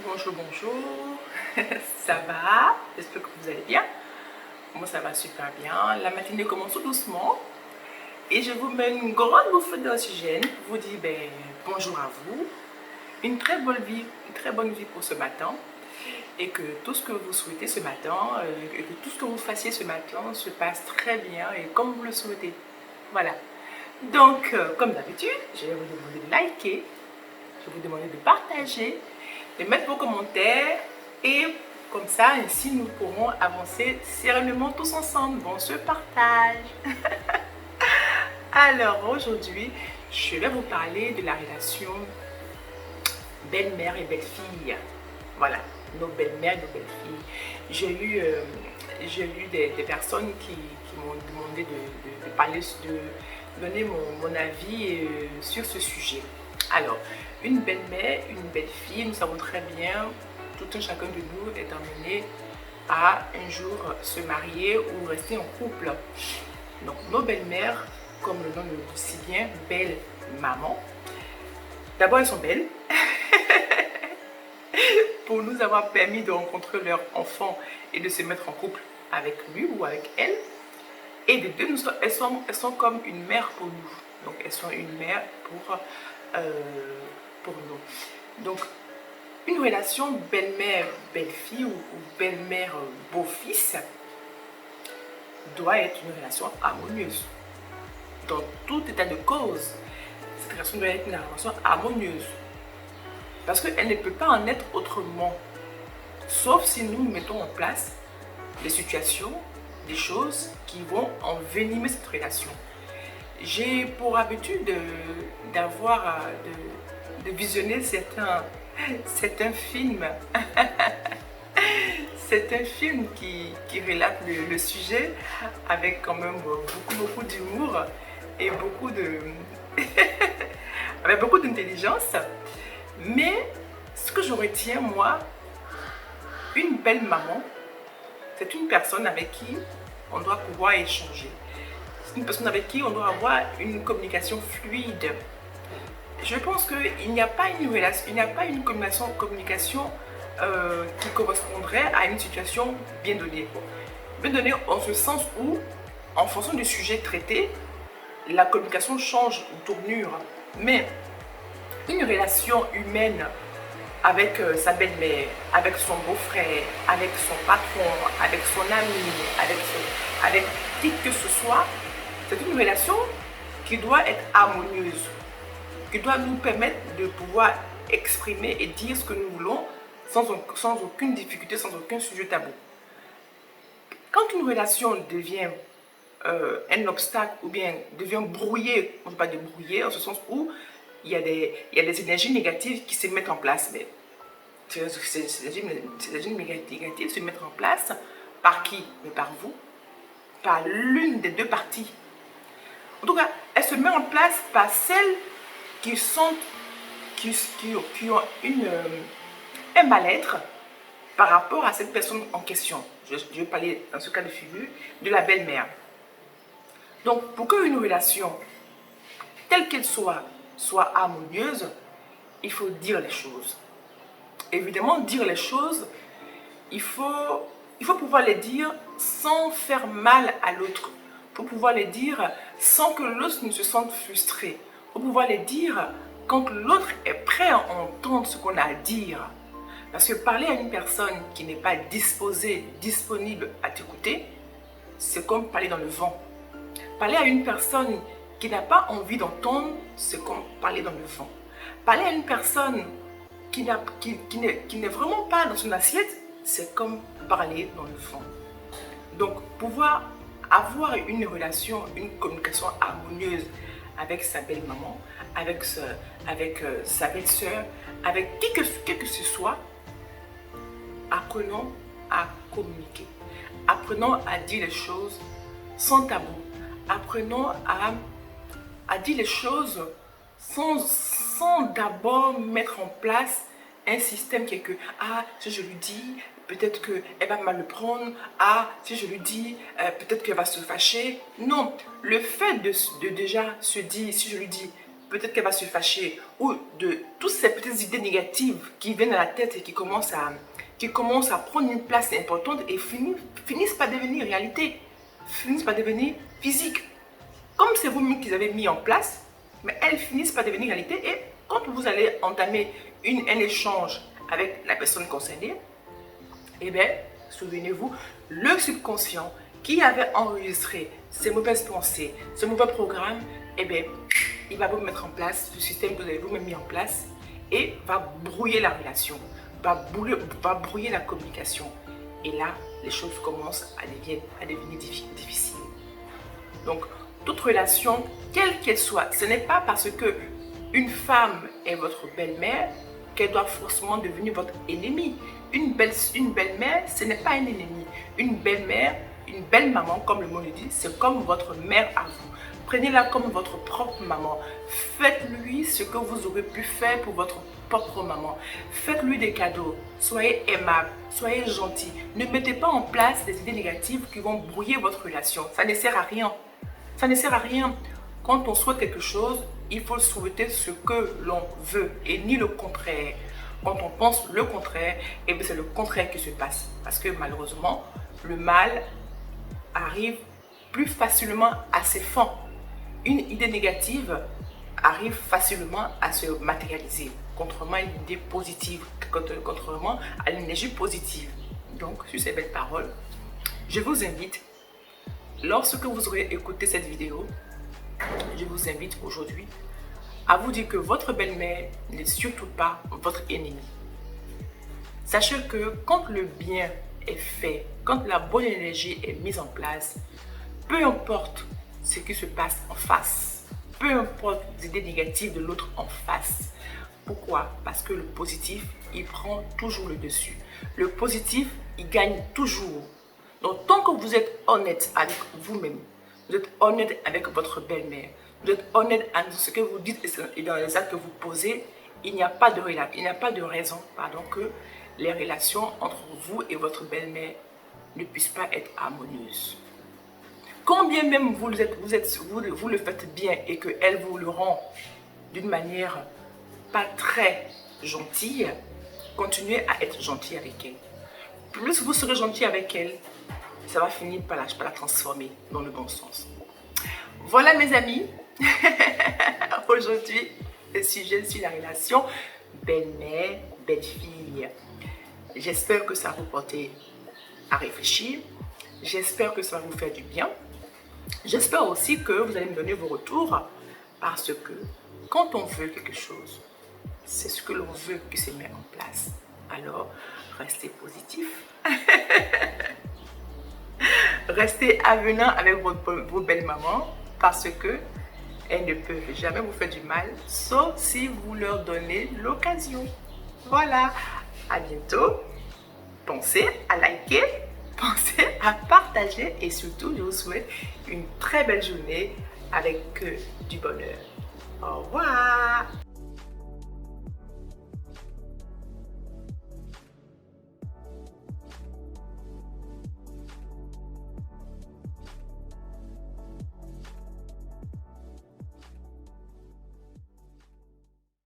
Bonjour, bonjour, ça va? J'espère que vous allez bien. Moi, ça va super bien. La matinée commence tout doucement et je vous mets une grande bouffée d'oxygène pour vous dire bonjour à vous, une très bonne vie pour ce matin et que tout ce que vous souhaitez ce matin, et que tout ce que vous fassiez ce matin se passe très bien et comme vous le souhaitez. Voilà. Donc, comme d'habitude, je vais vous demander de liker, je vais vous demander de partager, de mettre vos commentaires et comme ça, ainsi nous pourrons avancer sereinement tous ensemble dans ce partage. Alors aujourd'hui, je vais vous parler de la relation belle-mère et belle-fille. Voilà, nos belles-mères et nos belles-filles. J'ai eu des personnes qui m'ont demandé de parler, de donner mon avis sur ce sujet. Alors, une belle-mère, une belle-fille, nous savons très bien, tout un chacun de nous est amené à un jour se marier ou rester en couple. Donc, nos belles-mères, comme le nom le dit si bien, belles mamans. D'abord, elles sont belles pour nous avoir permis de rencontrer leur enfant et de se mettre en couple avec lui ou avec elle. Et de deux, elles sont comme une mère pour nous. Donc, elles sont une mère pour nous. Donc, une relation belle-mère, belle-fille ou belle-mère, beau-fils doit être une relation harmonieuse. Dans tout état de cause, cette relation doit être une relation harmonieuse. Parce qu'elle ne peut pas en être autrement. Sauf si nous mettons en place des situations, des choses qui vont envenimer cette relation. J'ai pour habitude de visionner certains films. C'est un film qui relate le sujet avec quand même beaucoup d'humour et avec beaucoup d'intelligence. Mais ce que je retiens, moi, une belle maman, c'est une personne avec qui on doit pouvoir échanger. C'est une personne avec qui on doit avoir une communication fluide. Je pense qu'il n'y a pas une relation, il n'y a pas une communication qui correspondrait à une situation bien donnée. Bien donnée en ce sens où, en fonction du sujet traité, la communication change de tournure. Mais une relation humaine avec sa belle-mère, avec son beau-frère, avec son patron, avec son ami, avec qui que ce soit, c'est une relation qui doit être harmonieuse, qui doit nous permettre de pouvoir exprimer et dire ce que nous voulons sans aucune difficulté, sans aucun sujet tabou. Quand une relation devient un obstacle ou bien devient brouillée, on ne peut pas dire brouillée, en ce sens où il y a des énergies négatives qui se mettent en place. Mais ces énergies négatives se mettent en place par qui? Mais par vous, par l'une des deux parties. En tout cas, elle se met en place par celles qui ont un mal-être par rapport à cette personne en question. Je vais parler dans ce cas de figure de la belle-mère. Donc, pour qu'une relation, telle qu'elle soit harmonieuse, il faut dire les choses. Évidemment, dire les choses, il faut pouvoir les dire sans faire mal à l'autre. Il faut pouvoir les dire sans que l'autre ne se sente frustré. Il faut pouvoir les dire quand l'autre est prêt à entendre ce qu'on a à dire. Parce que parler à une personne qui n'est pas disposée, disponible à t'écouter, c'est comme parler dans le vent. Parler à une personne qui n'a pas envie d'entendre, c'est comme parler dans le vent. Parler à une personne qui n'est vraiment pas dans son assiette, c'est comme parler dans le vent. Donc, pouvoir avoir une relation, une communication harmonieuse avec sa belle-maman, avec sa belle-sœur, avec qui que ce soit, apprenons à communiquer. Apprenons à dire les choses sans tabou. Apprenons à dire les choses sans d'abord mettre en place un système qui est que, ah, si je lui dis, peut-être qu'elle va mal le prendre, ah, si je lui dis, peut-être qu'elle va se fâcher. Non, le fait de déjà se dire, si je lui dis, peut-être qu'elle va se fâcher, ou de toutes ces petites idées négatives qui viennent à la tête et qui commencent à prendre une place importante et finissent par devenir réalité, finissent par devenir physique. Comme c'est vous-même qui avez mis en place, mais elles finissent par devenir réalité. Et quand vous allez entamer un échange avec la personne concernée, eh bien, souvenez-vous, le subconscient qui avait enregistré ces mauvaises pensées, ce mauvais programme, eh bien, il va vous mettre en place ce système que vous avez vous-même mis en place et va brouiller la relation, va brouiller la communication. Et là, les choses commencent à devenir difficiles. Donc, toute relation, quelle qu'elle soit, ce n'est pas parce que une femme est votre belle-mère qu'elle doit forcément devenir votre ennemie. Une belle-mère, ce n'est pas un ennemi. Une belle-mère, une belle maman, comme le mot le dit, c'est comme votre mère à vous. Prenez-la comme votre propre maman. Faites-lui ce que vous aurez pu faire pour votre propre maman. Faites-lui des cadeaux. Soyez aimable, soyez gentil. Ne mettez pas en place des idées négatives qui vont brouiller votre relation. Ça ne sert à rien. Ça ne sert à rien. Quand on souhaite quelque chose, il faut souhaiter ce que l'on veut et ni le contraire. Quand on pense le contraire, eh bien c'est le contraire qui se passe. Parce que malheureusement, le mal arrive plus facilement à ses fins. Une idée négative arrive facilement à se matérialiser, contrairement à une idée positive, contrairement à l'énergie positive. Donc, sur ces belles paroles, je vous invite, lorsque vous aurez écouté cette vidéo, je vous invite aujourd'hui à vous dire que votre belle-mère n'est surtout pas votre ennemi. Sachez que quand le bien est fait, quand la bonne énergie est mise en place, peu importe ce qui se passe en face, peu importe les idées négatives de l'autre en face. Pourquoi? Parce que le positif, il prend toujours le dessus. Le positif, il gagne toujours. Donc, tant que vous êtes honnête avec vous-même, vous êtes honnête avec votre belle-mère, vous êtes honnête dans ce que vous dites et dans les actes que vous posez, il n'y a pas de raison que les relations entre vous et votre belle-mère ne puissent pas être harmonieuses. Quand bien même vous le faites bien et qu'elle vous le rend d'une manière pas très gentille, continuez à être gentil avec elle. Plus vous serez gentil avec elle, ça va finir par la transformer dans le bon sens. Voilà mes amis, aujourd'hui le sujet sur la relation belle-mère, belle-fille. J'espère que ça va vous porter à réfléchir, j'espère que ça va vous faire du bien. J'espère aussi que vous allez me donner vos retours parce que quand on veut quelque chose, c'est ce que l'on veut que se met en place. Alors, restez positif. Restez avenant avec vos belles mamans parce que elles ne peuvent jamais vous faire du mal, sauf si vous leur donnez l'occasion. Voilà, à bientôt. Pensez à liker, pensez à partager et surtout, je vous souhaite une très belle journée avec que du bonheur. Au revoir.